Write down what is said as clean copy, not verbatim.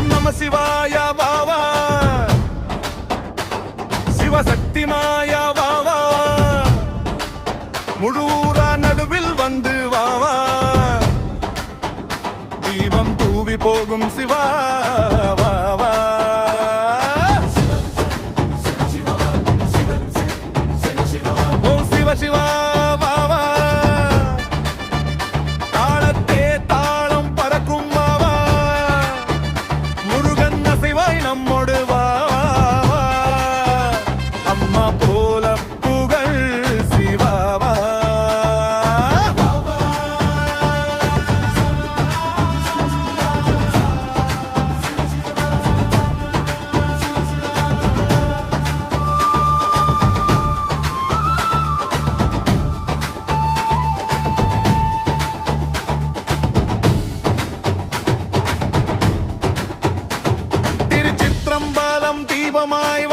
நம சிவாய வாவா சிவசக்தி மாயா வாவா முழூரா நடுவில் வந்து வாவா தீபம் தூவி போகும் சிவா வாவா ஓம் சிவ சிவா வாவா தாளத்தே தாளம் பறக்கும் வாவா முருகன் அசைவாய் நம்மோடு வாவா அம்மா போல புகழ் சிவாவா திருச்சிற்றம்பலம் தீபமாய்